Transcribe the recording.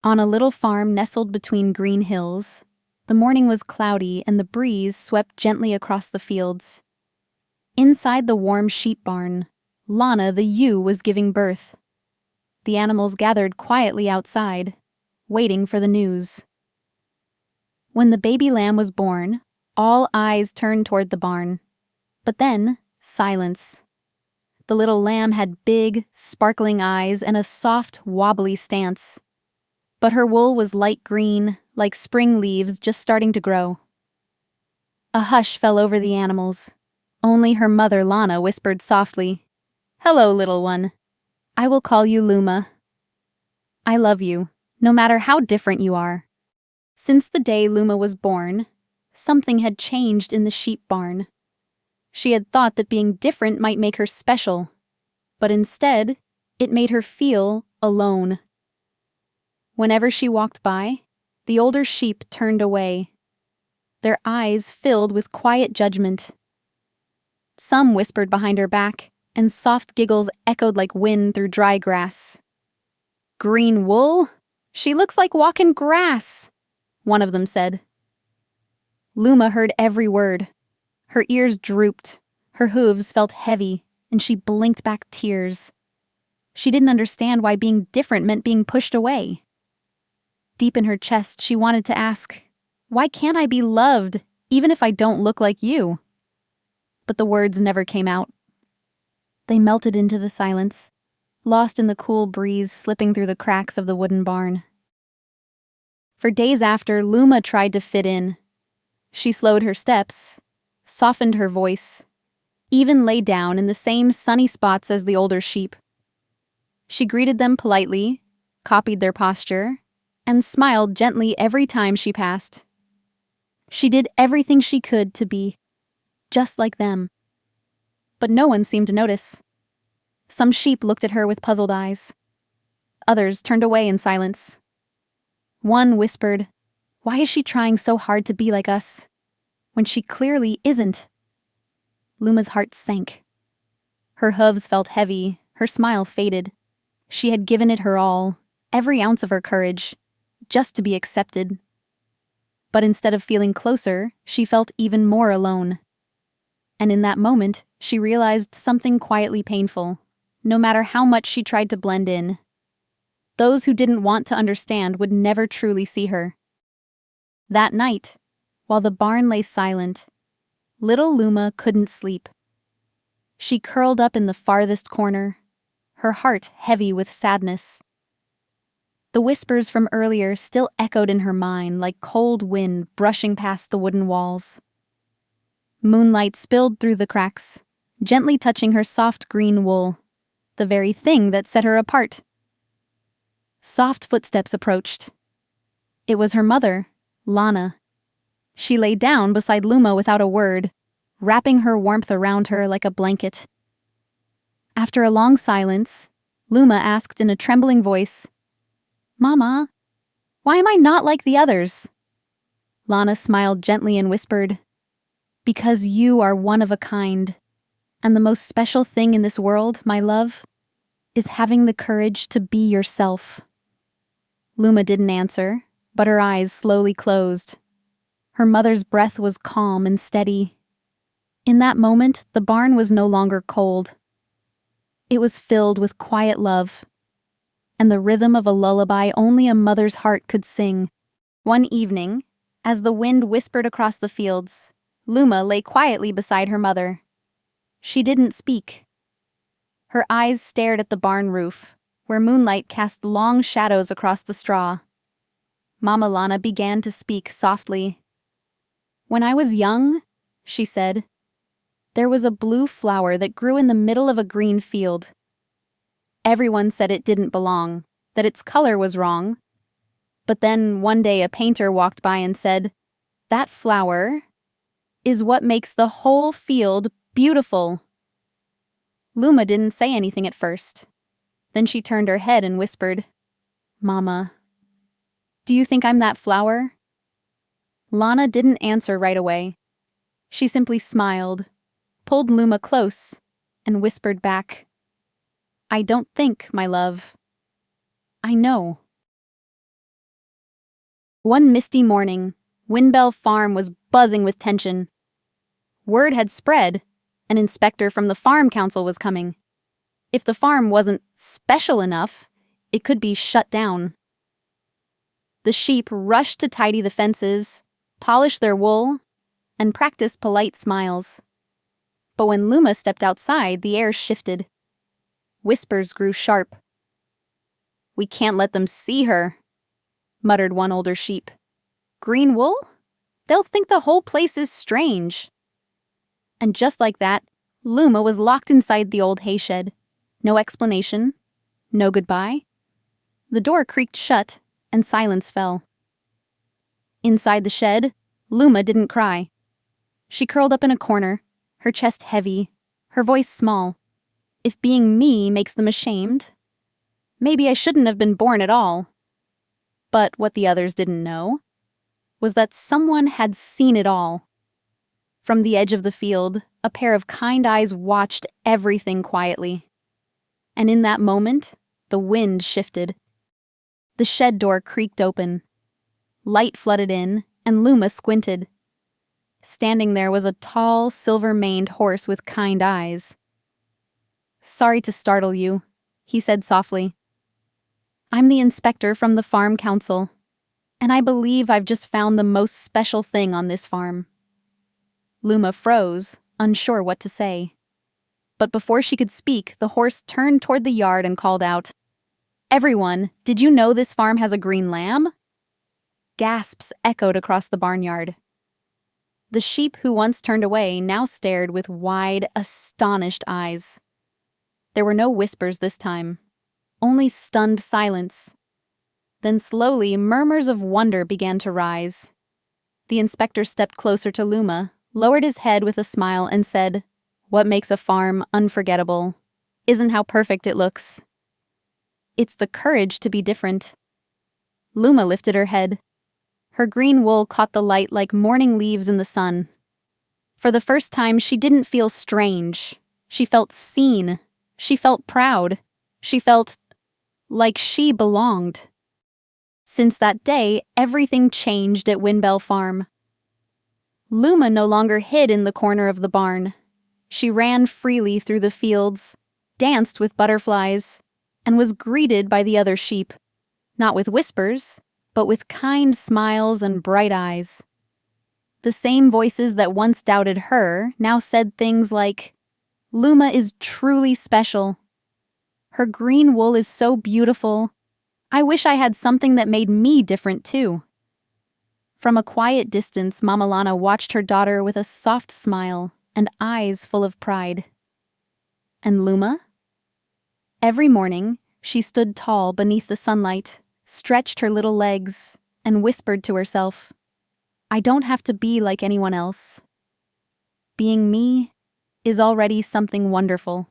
On a little farm nestled between green hills, the morning was cloudy and the breeze swept gently across the fields. Inside the warm sheep barn, Lana the ewe was giving birth. The animals gathered quietly outside, waiting for the news. When the baby lamb was born, all eyes turned toward the barn. But then, silence. The little lamb had big, sparkling eyes and a soft, wobbly stance. But her wool was light green, like spring leaves just starting to grow. A hush fell over the animals. Only her mother, Lana, whispered softly, "Hello, little one. I will call you Luma. I love you, no matter how different you are." Since the day Luma was born, something had changed in the sheep barn. She had thought that being different might make her special, but instead, it made her feel alone. Whenever she walked by, the older sheep turned away. Their eyes filled with quiet judgment. Some whispered behind her back, and soft giggles echoed like wind through dry grass. "Green wool? She looks like walking grass," one of them said. Luma heard every word. Her ears drooped, her hooves felt heavy, and she blinked back tears. She didn't understand why being different meant being pushed away. Deep in her chest, she wanted to ask, "Why can't I be loved, even if I don't look like you?" But the words never came out. They melted into the silence, lost in the cool breeze slipping through the cracks of the wooden barn. For days after, Luma tried to fit in. She slowed her steps, softened her voice, even lay down in the same sunny spots as the older sheep. She greeted them politely, copied their posture, and smiled gently every time she passed. She did everything she could to be just like them. But no one seemed to notice. Some sheep looked at her with puzzled eyes. Others turned away in silence. One whispered, "Why is she trying so hard to be like us, when she clearly isn't?" Luma's heart sank. Her hooves felt heavy, her smile faded. She had given it her all, every ounce of her courage, just to be accepted. But instead of feeling closer, she felt even more alone. And in that moment, she realized something quietly painful, no matter how much she tried to blend in. Those who didn't want to understand would never truly see her. That night, while the barn lay silent, little Luma couldn't sleep. She curled up in the farthest corner, her heart heavy with sadness. The whispers from earlier still echoed in her mind like cold wind brushing past the wooden walls. Moonlight spilled through the cracks, gently touching her soft green wool, the very thing that set her apart. Soft footsteps approached. It was her mother, Lana. She lay down beside Luma without a word, wrapping her warmth around her like a blanket. After a long silence, Luma asked in a trembling voice, "Mama, why am I not like the others?" Lana smiled gently and whispered, "Because you are one of a kind, and the most special thing in this world, my love, is having the courage to be yourself." Luma didn't answer, but her eyes slowly closed. Her mother's breath was calm and steady. In that moment, the barn was no longer cold. It was filled with quiet love, and the rhythm of a lullaby only a mother's heart could sing. One evening, as the wind whispered across the fields, Luma lay quietly beside her mother. She didn't speak. Her eyes stared at the barn roof, where moonlight cast long shadows across the straw. Mama Lana began to speak softly. "When I was young," she said, "there was a blue flower that grew in the middle of a green field. Everyone said it didn't belong, that its color was wrong. But then one day a painter walked by and said, 'That flower is what makes the whole field beautiful.'" Luma didn't say anything at first. Then she turned her head and whispered, "Mama, do you think I'm that flower?" Lana didn't answer right away. She simply smiled, pulled Luma close, and whispered back, "I don't think, my love. I know." One misty morning, Windbell Farm was buzzing with tension. Word had spread. An inspector from the farm council was coming. If the farm wasn't special enough, it could be shut down. The sheep rushed to tidy the fences, polish their wool, and practice polite smiles. But when Luma stepped outside, the air shifted. Whispers grew sharp. "We can't let them see her," muttered one older sheep. "Green wool? They'll think the whole place is strange." And just like that, Luma was locked inside the old hayshed. No explanation, no goodbye. The door creaked shut, and silence fell. Inside the shed, Luma didn't cry. She curled up in a corner, her chest heavy, her voice small. If being me makes them ashamed, maybe I shouldn't have been born at all. But what the others didn't know was that someone had seen it all. From the edge of the field, a pair of kind eyes watched everything quietly. And in that moment, the wind shifted. The shed door creaked open. Light flooded in, and Luma squinted. Standing there was a tall, silver-maned horse with kind eyes. "Sorry to startle you," he said softly. "I'm the inspector from the farm council, and I believe I've just found the most special thing on this farm." Luma froze, unsure what to say. But before she could speak, the horse turned toward the yard and called out, "Everyone, did you know this farm has a green lamb?" Gasps echoed across the barnyard. The sheep who once turned away now stared with wide, astonished eyes. There were no whispers this time, only stunned silence. Then slowly, murmurs of wonder began to rise. The inspector stepped closer to Luma, lowered his head with a smile, and said, "What makes a farm unforgettable isn't how perfect it looks. It's the courage to be different." Luma lifted her head. Her green wool caught the light like morning leaves in the sun. For the first time, she didn't feel strange. She felt seen. She felt proud. She felt like she belonged. Since that day, everything changed at Windbell Farm. Luma no longer hid in the corner of the barn. She ran freely through the fields, danced with butterflies, and was greeted by the other sheep, not with whispers, but with kind smiles and bright eyes. The same voices that once doubted her now said things like, "Luma is truly special. Her green wool is so beautiful. I wish I had something that made me different too." From a quiet distance, Mama Lana watched her daughter with a soft smile and eyes full of pride. And Luma? Every morning, she stood tall beneath the sunlight, stretched her little legs, and whispered to herself, "I don't have to be like anyone else. Being me is already something wonderful."